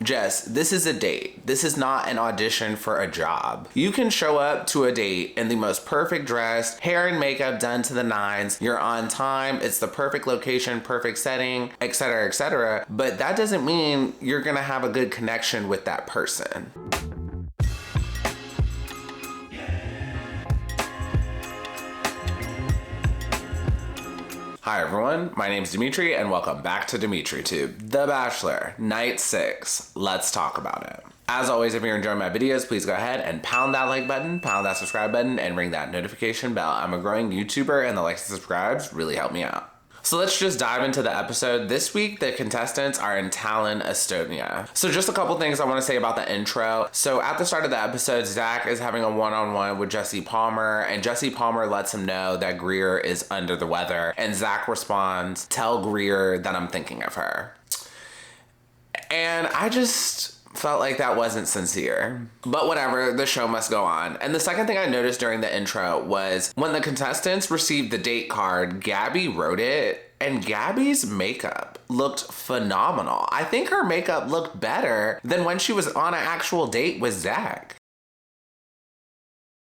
Jess, this is a date. This is not an audition for a job. You can show up to a date in the most perfect dress, hair and makeup done to the nines, you're on time, it's the perfect location, perfect setting, etc., etc. But that doesn't mean you're gonna have a good connection with that person. Hi everyone, my name's Demetri and welcome back to DemetriTube. The Bachelor, night 6. Let's talk about it. As always, if you're enjoying my videos, please go ahead and pound that like button, pound that subscribe button, and ring that notification bell. I'm a growing YouTuber and the likes and subscribes really help me out. So let's just dive into the episode. This week, the contestants are in Tallinn, Estonia. So just a couple things I want to say about the intro. So at the start of the episode, Zach is having a one-on-one with Jesse Palmer, and Jesse Palmer lets him know that Greer is under the weather. And Zach responds, "Tell Greer that I'm thinking of her." And I just felt like that wasn't sincere. But whatever, the show must go on. And the second thing I noticed during the intro was when the contestants received the date card, Gabby wrote it, and Gabby's makeup looked phenomenal. I think her makeup looked better than when she was on an actual date with Zach.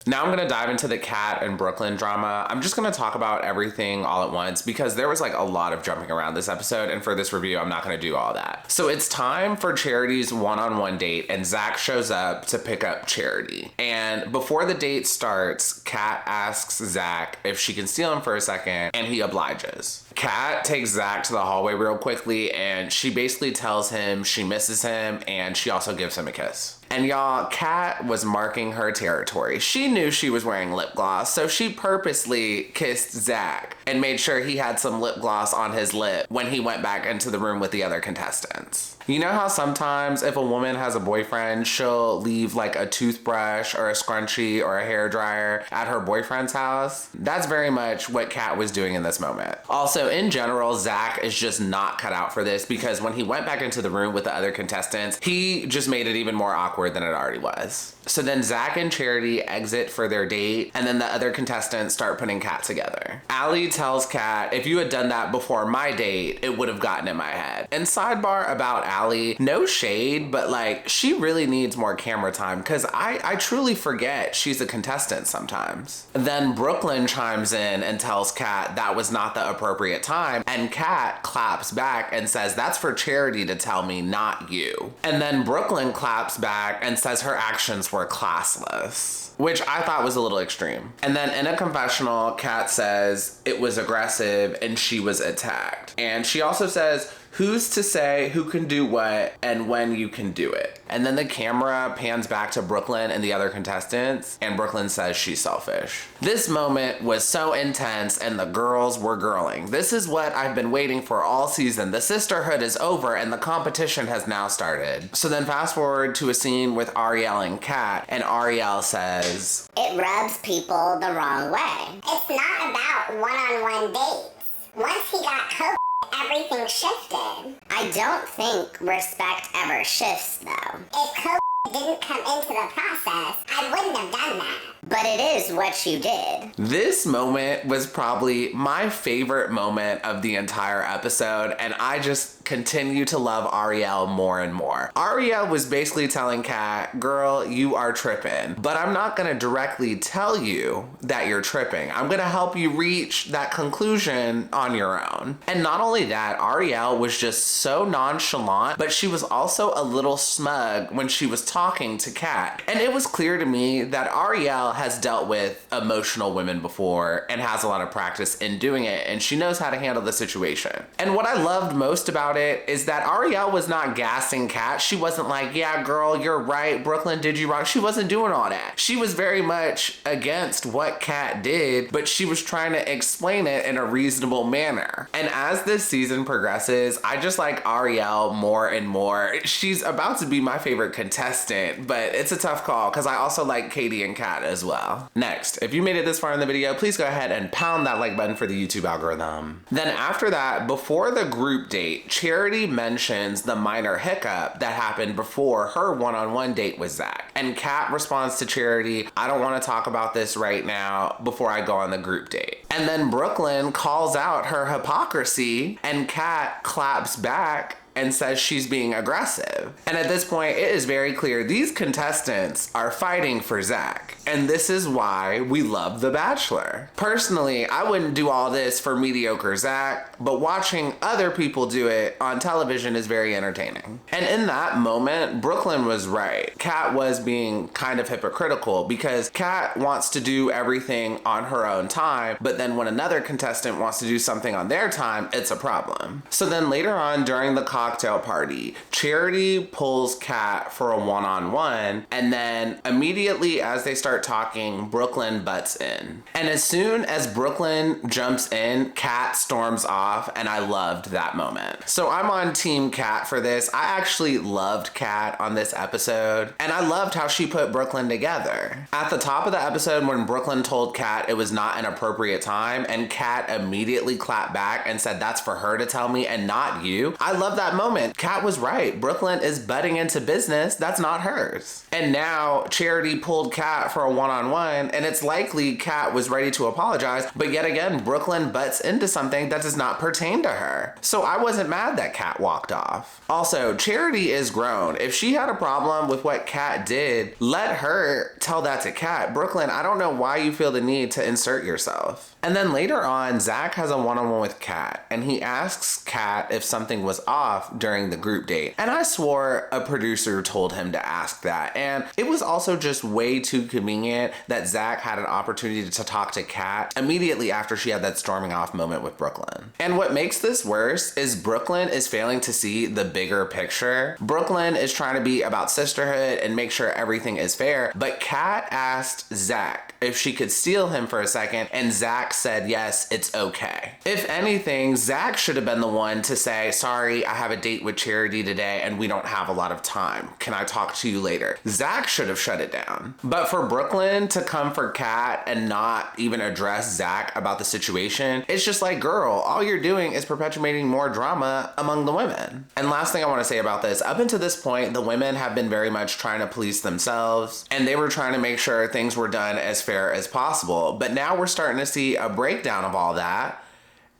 Now I'm gonna dive into the Kat and Brooklyn drama. I'm just gonna talk about everything all at once because there was like a lot of jumping around this episode, and for this review, I'm not gonna do all that. So it's time for Charity's one-on-one date, and Zach shows up to pick up Charity. And before the date starts, Kat asks Zach if she can steal him for a second, and he obliges. Kat takes Zach to the hallway real quickly, and she basically tells him she misses him, and she also gives him a kiss. And y'all, Kat was marking her territory. She knew she was wearing lip gloss, so she purposely kissed Zach and made sure he had some lip gloss on his lip when he went back into the room with the other contestants. You know how sometimes if a woman has a boyfriend, she'll leave like a toothbrush or a scrunchie or a hairdryer at her boyfriend's house? That's very much what Kat was doing in this moment. Also, in general, Zach is just not cut out for this because when he went back into the room with the other contestants, he just made it even more awkward than it already was. So then Zach and Charity exit for their date, and then the other contestants start putting Kat together. Allie tells Kat, if you had done that before my date, it would have gotten in my head. And sidebar about Allie, no shade, but like she really needs more camera time because I truly forget she's a contestant sometimes. Then Brooklyn chimes in and tells Kat that was not the appropriate time, and Kat claps back and says that's for Charity to tell me, not you. And then Brooklyn claps back and says her actions were classless, which I thought was a little extreme. And then in a confessional, Kat says it was aggressive and she was attacked. And she also says, who's to say who can do what and when you can do it? And then the camera pans back to Brooklyn and the other contestants, and Brooklyn says she's selfish. This moment was so intense and the girls were girling. This is what I've been waiting for all season. The sisterhood is over and the competition has now started. So then fast forward to a scene with Ariel and Kat, and Ariel says, "It rubs people the wrong way. It's not about one-on-one dates. Once he got COVID, everything shifted. I don't think respect ever shifts, though. If COVID didn't come into the process, I wouldn't have done that. But it is what you did." This moment was probably my favorite moment of the entire episode, and I just continue to love Ariel more and more. Ariel was basically telling Kat, girl, you are tripping, but I'm not gonna directly tell you that you're tripping. I'm gonna help you reach that conclusion on your own. And not only that, Ariel was just so nonchalant, but she was also a little smug when she was talking to Kat. And it was clear to me that Ariel has dealt with emotional women before and has a lot of practice in doing it, and she knows how to handle the situation. And what I loved most about it is that Ariel was not gassing Kat. She wasn't like, yeah, girl, you're right. Brooklyn did you wrong. She wasn't doing all that. She was very much against what Kat did, but she was trying to explain it in a reasonable manner. And as this season progresses, I just like Ariel more and more. She's about to be my favorite contestant, but it's a tough call because I also like Katie and Kat as well. Next, if you made it this far in the video, please go ahead and pound that like button for the YouTube algorithm. Then after that, before the group date, Charity mentions the minor hiccup that happened before her one-on-one date with Zach. And Kat responds to Charity, I don't want to talk about this right now before I go on the group date. And then Brooklyn calls out her hypocrisy, and Kat claps back and says she's being aggressive. And at this point, it is very clear these contestants are fighting for Zach. And this is why we love The Bachelor. Personally, I wouldn't do all this for mediocre Zach, but watching other people do it on television is very entertaining. And in that moment, Brooklyn was right. Kat was being kind of hypocritical because Kat wants to do everything on her own time, but then when another contestant wants to do something on their time, it's a problem. So then later on during the cocktail party, Charity pulls Kat for a one-on-one, and then immediately as they start talking, Brooklyn butts in. And as soon as Brooklyn jumps in, Kat storms off, and I loved that moment. So I'm on Team Kat for this. I actually loved Kat on this episode, and I loved how she put Brooklyn together. At the top of the episode, when Brooklyn told Kat it was not an appropriate time, and Kat immediately clapped back and said that's for her to tell me and not you, I love that moment. Kat was right. Brooklyn is butting into business that's not hers. And now Charity pulled Kat for a one-on-one, and it's likely Kat was ready to apologize, but yet again, Brooklyn butts into something that does not pertain to her. So I wasn't mad that Kat walked off. Also, Charity is grown. If she had a problem with what Kat did, let her tell that to Kat. Brooklyn, I don't know why you feel the need to insert yourself. And then later on, Zach has a one-on-one with Kat, and he asks Kat if something was off during the group date. And I swore a producer told him to ask that. And it was also just way too convenient that Zach had an opportunity to talk to Kat immediately after she had that storming off moment with Brooklyn. And what makes this worse is Brooklyn is failing to see the bigger picture. Brooklyn is trying to be about sisterhood and make sure everything is fair, but Kat asked Zach if she could steal him for a second, and Zach said, yes, it's okay. If anything, Zach should have been the one to say, sorry, I have a date with Charity today and we don't have a lot of time. Can I talk to you later? Zach should have shut it down. But for Brooklyn to come for Kat and not even address Zach about the situation, it's just like, girl, all you're doing is perpetuating more drama among the women. And last thing I want to say about this, up until this point, the women have been very much trying to police themselves, and they were trying to make sure things were done as fair as possible. But now we're starting to see a breakdown of all that,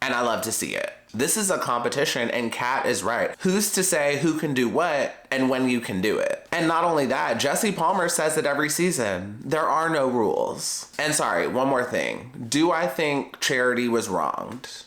and I love to see it. This is a competition, and Kat is right. Who's to say who can do what and when you can do it? And not only that, Jesse Palmer says it every season. There are no rules. And sorry, one more thing. Do I think Charity was wronged?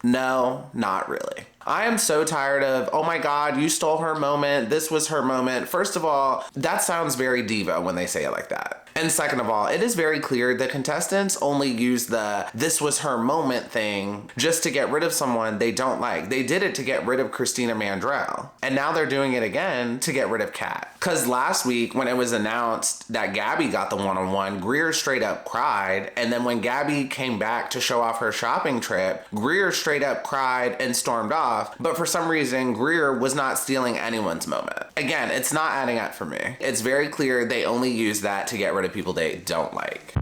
No, not really. I am so tired of, oh my God, you stole her moment. This was her moment. First of all, that sounds very diva when they say it like that. And second of all, it is very clear the contestants only use the this was her moment thing just to get rid of someone they don't like. They did it to get rid of Christina Mandrell. And now they're doing it again to get rid of Kat. Because last week when it was announced that Gabby got the one-on-one, Greer straight up cried. And then when Gabby came back to show off her shopping trip, Greer straight up cried and stormed off. But for some reason, Greer was not stealing anyone's moment. Again, it's not adding up for me. It's very clear they only use that to get rid of people they don't like.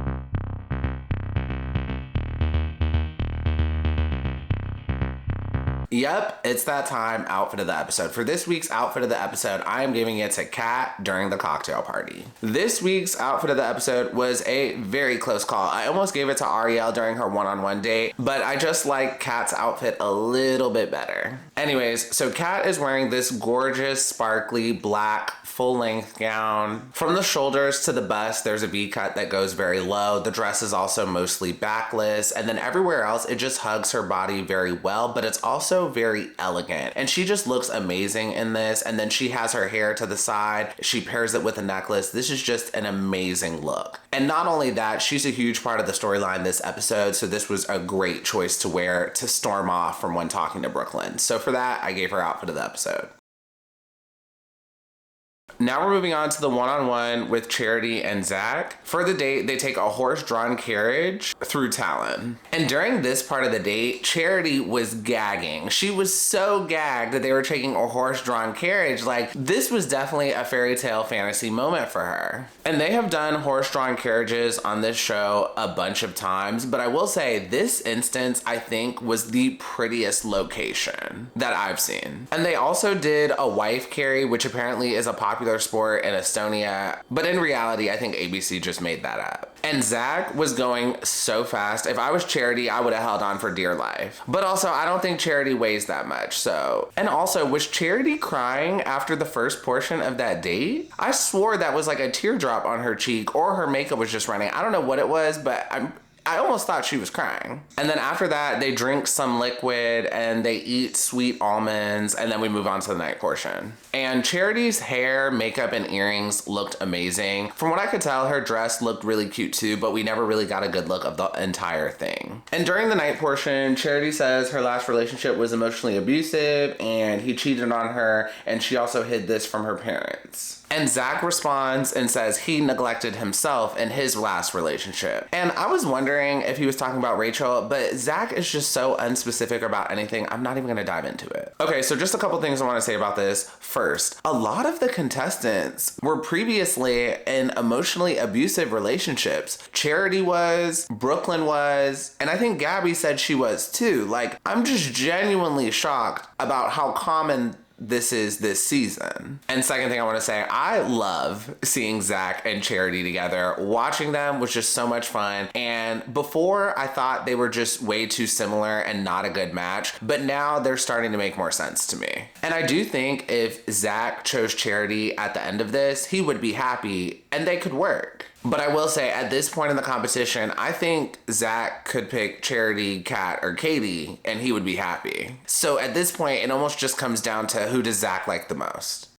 Yep, it's that time, outfit of the episode. For this week's outfit of the episode, I am giving it to Kat during the cocktail party. This week's outfit of the episode was a very close call. I almost gave it to Ariel during her one-on-one date, but I just like Kat's outfit a little bit better. Anyways, so Kat is wearing this gorgeous, sparkly, black, full-length gown. From the shoulders to the bust, there's a V-cut that goes very low. The dress is also mostly backless, and then everywhere else, it just hugs her body very well, but it's also very elegant. And she just looks amazing in this, and then she has her hair to the side. She pairs it with a necklace. This is just an amazing look. And not only that, she's a huge part of the storyline this episode, so this was a great choice to wear to storm off from when talking to Brooklyn. So for that, I gave her outfit of the episode. Now we're moving on to the one-on-one with Charity and Zach. For the date, they take a horse-drawn carriage through Talon. And during this part of the date, Charity was gagging. She was so gagged that they were taking a horse-drawn carriage. Like, this was definitely a fairy tale fantasy moment for her. And they have done horse-drawn carriages on this show a bunch of times, but I will say this instance, I think, was the prettiest location that I've seen. And they also did a wife carry, which apparently is a popular popular sport in Estonia, but in reality, I think ABC just made that up. And Zach was going so fast. If I was Charity, I would have held on for dear life. But also, I don't think Charity weighs that much, so. And also, was Charity crying after the first portion of that date? I swore that was like a teardrop on her cheek, or her makeup was just running. I don't know what it was, but I almost thought she was crying. And then after that, they drink some liquid and they eat sweet almonds, and then we move on to the night portion. And Charity's hair, makeup, and earrings looked amazing. From what I could tell, her dress looked really cute too, but we never really got a good look of the entire thing. And during the night portion, Charity says her last relationship was emotionally abusive and he cheated on her, and she also hid this from her parents. And Zach responds and says he neglected himself in his last relationship. And I was wondering if he was talking about Rachel, but Zach is just so unspecific about anything, I'm not even gonna dive into it. Okay, so just a couple things I wanna say about this. First, a lot of the contestants were previously in emotionally abusive relationships. Charity was, Brooklyn was, and I think Gabby said she was too. Like, I'm just genuinely shocked about how common this is this season. And second thing I want to say, I love seeing Zach and Charity together. Watching them was just so much fun. And before, I thought they were just way too similar and not a good match, but now they're starting to make more sense to me. And I do think if Zach chose Charity at the end of this, he would be happy and they could work. But I will say, at this point in the competition, I think Zach could pick Charity, Kat, or Katie, and he would be happy. So at this point, it almost just comes down to who does Zach like the most.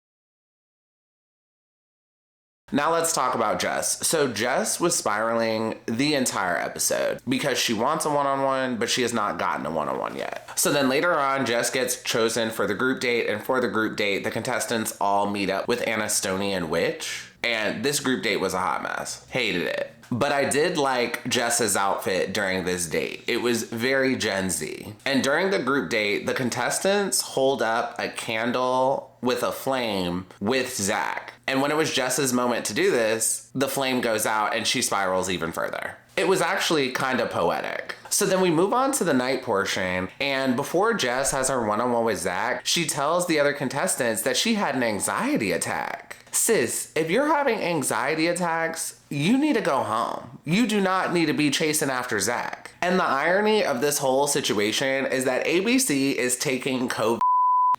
Now let's talk about Jess. So Jess was spiraling the entire episode because she wants a one-on-one, but she has not gotten a one-on-one yet. So then later on, Jess gets chosen for the group date, and for the group date, the contestants all meet up with an Estonian witch. And this group date was a hot mess. Hated it. But I did like Jess's outfit during this date. It was very Gen Z. And during the group date, the contestants hold up a candle with a flame with Zach. And when it was Jess's moment to do this, the flame goes out and she spirals even further. It was actually kind of poetic. So then we move on to the night portion, and before Jess has her one-on-one with Zach, she tells the other contestants that she had an anxiety attack. Sis, if you're having anxiety attacks, you need to go home. You do not need to be chasing after Zach. And the irony of this whole situation is that ABC is taking COVID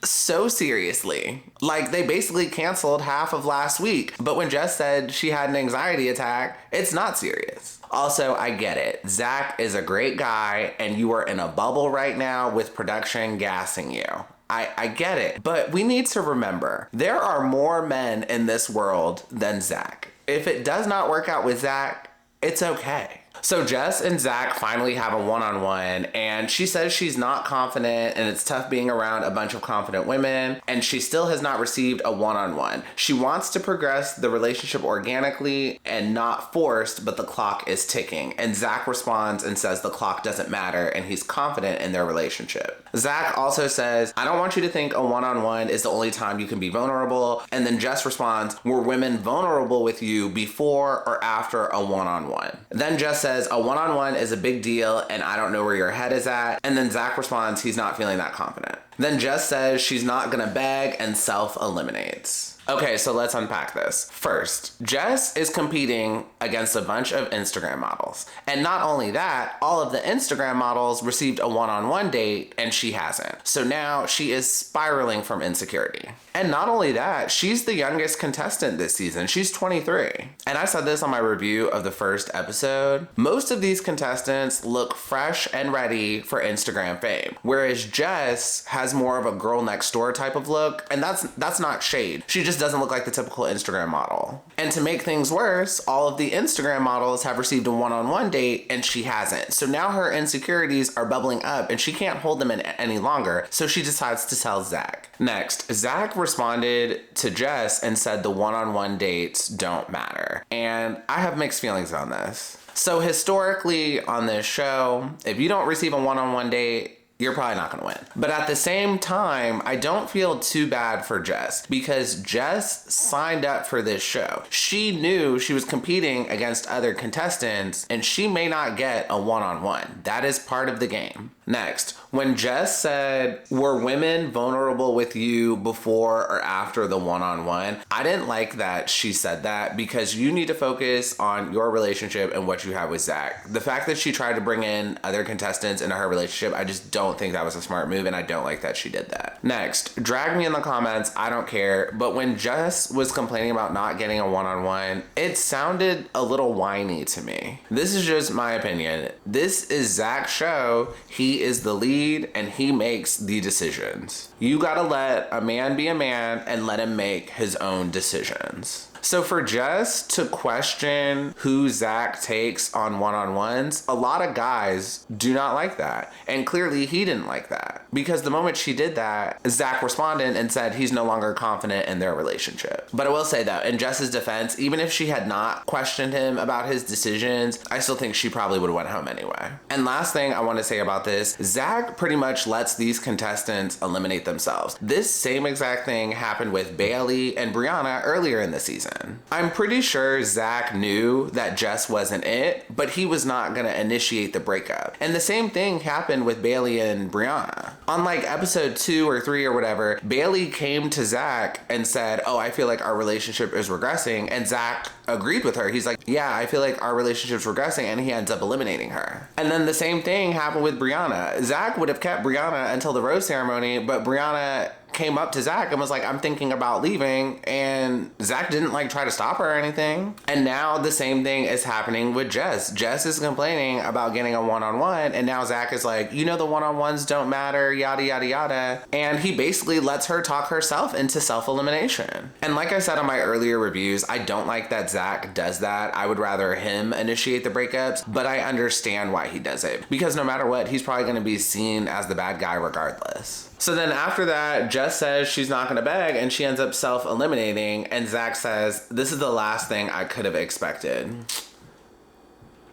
so seriously. Like, they basically canceled half of last week. But when Jess said she had an anxiety attack, it's not serious. Also, I get it. Zach is a great guy, and you are in a bubble right now with production gassing you. I get it, but we need to remember, there are more men in this world than Zach. If it does not work out with Zach, it's okay. So Jess and Zach finally have a one-on-one, and she says she's not confident and it's tough being around a bunch of confident women, and she still has not received a one-on-one. She wants to progress the relationship organically and not forced, but the clock is ticking. And Zach responds and says the clock doesn't matter, and he's confident in their relationship. Zach also says, I don't want you to think a one-on-one is the only time you can be vulnerable. And then Jess responds, were women vulnerable with you before or after a one-on-one? Then Jess says, a one-on-one is a big deal and I don't know where your head is at. And then Zach responds, he's not feeling that confident. Then Jess says she's not gonna beg and self-eliminates. Okay, so let's unpack this. First, Jess is competing against a bunch of Instagram models. And not only that, all of the Instagram models received a one-on-one date and she hasn't. So now she is spiraling from insecurity. And not only that, she's the youngest contestant this season. She's 23. And I said this on my review of the first episode. Most of these contestants look fresh and ready for Instagram fame, whereas Jess has more of a girl next door type of look, and that's not shade. She just doesn't look like the typical Instagram model. And to make things worse, all of the Instagram models have received a one-on-one date and she hasn't. So now her insecurities are bubbling up and she can't hold them in any longer. So she decides to tell Zach. Next, Zach responded to Jess and said the one-on-one dates don't matter. And I have mixed feelings on this. So historically on this show, if you don't receive a one-on-one date, you're probably not gonna win. But at the same time, I don't feel too bad for Jess because Jess signed up for this show. She knew she was competing against other contestants and she may not get a one-on-one. That is part of the game. Next, when Jess said, were women vulnerable with you before or after the one-on-one? I didn't like that she said that because you need to focus on your relationship and what you have with Zach. The fact that she tried to bring in other contestants into her relationship, I just don't think that was a smart move, and I don't like that she did that. Next, drag me in the comments, I don't care, but when Jess was complaining about not getting a one-on-one, it sounded a little whiny to me. This is just my opinion. This is Zach's show. He is the lead and he makes the decisions. You gotta let a man be a man and let him make his own decisions. So for Jess to question who Zach takes on one-on-ones, a lot of guys do not like that. And clearly he didn't like that. Because the moment she did that, Zach responded and said he's no longer confident in their relationship. But I will say though, in Jess's defense, even if she had not questioned him about his decisions, I still think she probably would have went home anyway. And last thing I want to say about this, Zach pretty much lets these contestants eliminate themselves. This same exact thing happened with Bailey and Brianna earlier in the season. I'm pretty sure Zach knew that Jess wasn't it, but he was not gonna initiate the breakup. And the same thing happened with Bailey and Brianna. On like episode 2 or 3 or whatever, Bailey came to Zach and said, oh, I feel like our relationship is regressing. And Zach agreed with her. He's like, yeah, I feel like our relationship's regressing, and he ends up eliminating her. And then the same thing happened with Brianna. Zach would have kept Brianna until the rose ceremony, but Brianna came up to Zach and was like, I'm thinking about leaving, and Zach didn't like try to stop her or anything. And now the same thing is happening with Jess. Jess is complaining about getting a one-on-one, and now Zach is like, you know, the one-on-ones don't matter, yada yada yada. And he basically lets her talk herself into self-elimination. And like I said on my earlier reviews, I don't like that Zach does that. I would rather him initiate the breakups, but I understand why he does it, because no matter what, he's probably going to be seen as the bad guy regardless. So then after that, Jess says she's not gonna beg, and she ends up self-eliminating, and Zach says, this is the last thing I could have expected.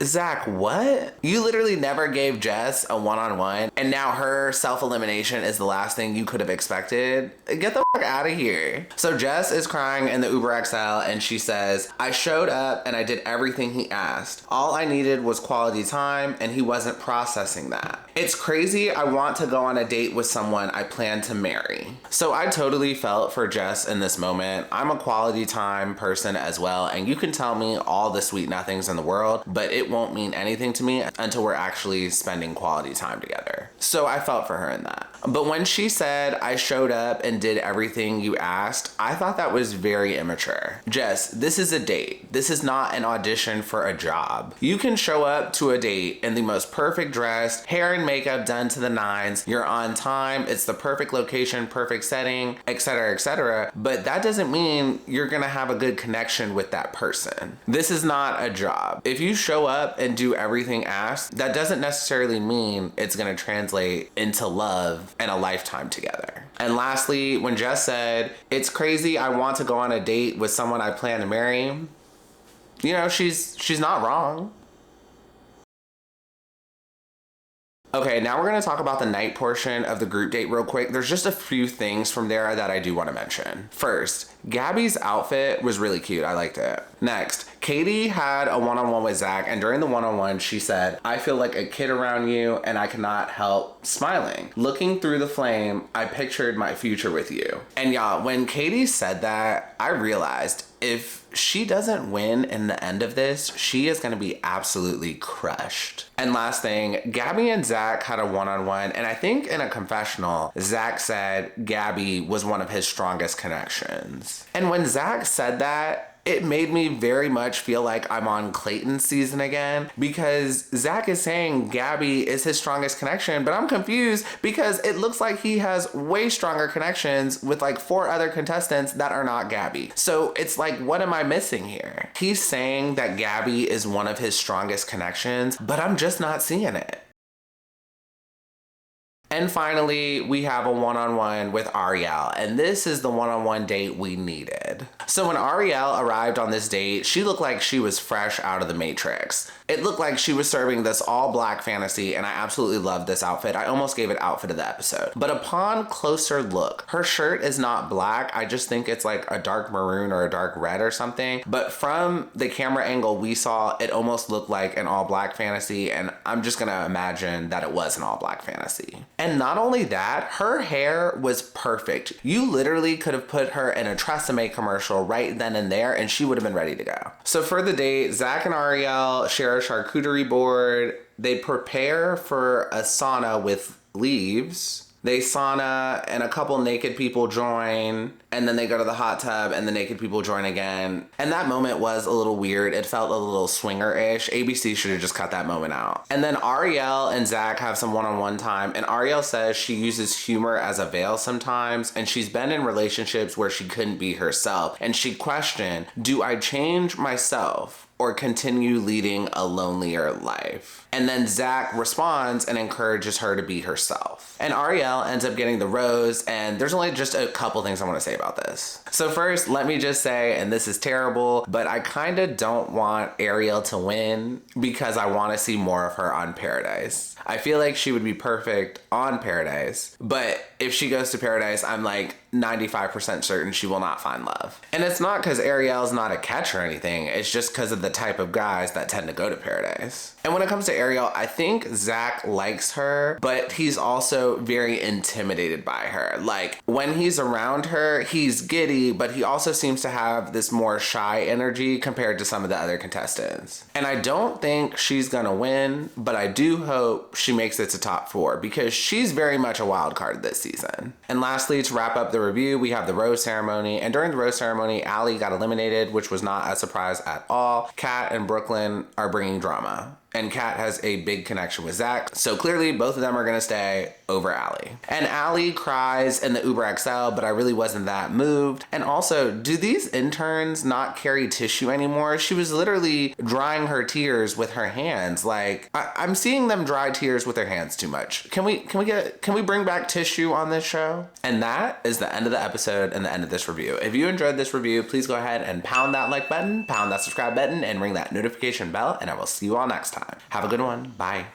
Zach, what? You literally never gave Jess a one-on-one, and now her self-elimination is the last thing you could have expected? Get the fuck out of here. So Jess is crying in the Uber XL, and she says, I showed up and I did everything he asked. All I needed was quality time, and he wasn't processing that. It's crazy. I want to go on a date with someone I plan to marry. So I totally felt for Jess in this moment. I'm a quality time person as well, and you can tell me all the sweet nothings in the world, but it won't mean anything to me until we're actually spending quality time together. So I felt for her in that. But when she said, I showed up and did everything you asked, I thought that was very immature. Jess, this is a date. This is not an audition for a job. You can show up to a date in the most perfect dress, hair and makeup done to the nines, you're on time, it's the perfect location, perfect setting, etc., but that doesn't mean you're gonna have a good connection with that person. This is not a job. If you show up and do everything asked, that doesn't necessarily mean it's gonna translate into love and a lifetime together. And lastly, when Jess said, it's crazy, I want to go on a date with someone I plan to marry, you know, she's not wrong. Okay, now we're gonna talk about the night portion of the group date real quick. There's just a few things from there that I do wanna mention. First, Gabby's outfit was really cute, I liked it. Next, Katie had a one-on-one with Zach, and during the one-on-one, she said, I feel like a kid around you and I cannot help smiling. Looking through the flame, I pictured my future with you. And y'all, when Katie said that, I realized if she doesn't win in the end of this, she is gonna be absolutely crushed. And last thing, Gabby and Zach had a one-on-one, and I think in a confessional, Zach said Gabby was one of his strongest connections. And when Zach said that, it made me very much feel like I'm on Clayton's season again, because Zach is saying Gabby is his strongest connection, but I'm confused because it looks like he has way stronger connections with like 4 other contestants that are not Gabby. So it's like, what am I missing here? He's saying that Gabby is one of his strongest connections, but I'm just not seeing it. And finally, we have a one-on-one with Ariel, and this is the one-on-one date we needed. So when Ariel arrived on this date, she looked like she was fresh out of the Matrix. It looked like she was serving this all black fantasy, and I absolutely loved this outfit. I almost gave it outfit of the episode. But upon closer look, her shirt is not black. I just think it's like a dark maroon or a dark red or something. But from the camera angle we saw, it almost looked like an all black fantasy, and I'm just gonna imagine that it was an all black fantasy. And not only that, her hair was perfect. You literally could have put her in a Tresemme commercial right then and there, and she would have been ready to go. So for the date, Zach and Ariel share a charcuterie board. They prepare for a sauna with leaves. They sauna and a couple naked people join, and then they go to the hot tub and the naked people join again. And that moment was a little weird. It felt a little swinger-ish. ABC should have just cut that moment out. And then Ariel and Zach have some one-on-one time, and Ariel says she uses humor as a veil sometimes, and she's been in relationships where she couldn't be herself. And she questioned, do I change myself or continue leading a lonelier life? And then Zach responds and encourages her to be herself. And Ariel ends up getting the rose, and there's only just a couple things I want to say about this. So first, let me just say, and this is terrible, but I kind of don't want Ariel to win because I want to see more of her on Paradise. I feel like she would be perfect on Paradise, but if she goes to Paradise, I'm like 95% certain she will not find love. And it's not because Ariel's not a catch or anything, it's just because of the type of guys that tend to go to Paradise. And when it comes to Ariel, I think Zach likes her, but he's also very intimidated by her. Like, when he's around her, he's giddy, but he also seems to have this more shy energy compared to some of the other contestants. And I don't think she's gonna win, but I do hope she makes it to top 4 because she's very much a wild card this season. And lastly, to wrap up the review, we have the rose ceremony. And during the rose ceremony, Allie got eliminated, which was not a surprise at all. Kat and Brooklyn are bringing drama. And Kat has a big connection with Zach. So clearly both of them are gonna stay over Allie. And Allie cries in the Uber XL, but I really wasn't that moved. And also, do these interns not carry tissue anymore? She was literally drying her tears with her hands. Like, I'm seeing them dry tears with their hands too much. Can we bring back tissue on this show? And that is the end of the episode and the end of this review. If you enjoyed this review, please go ahead and pound that like button, pound that subscribe button, and ring that notification bell, and I will see you all next time. Have a good one. Bye.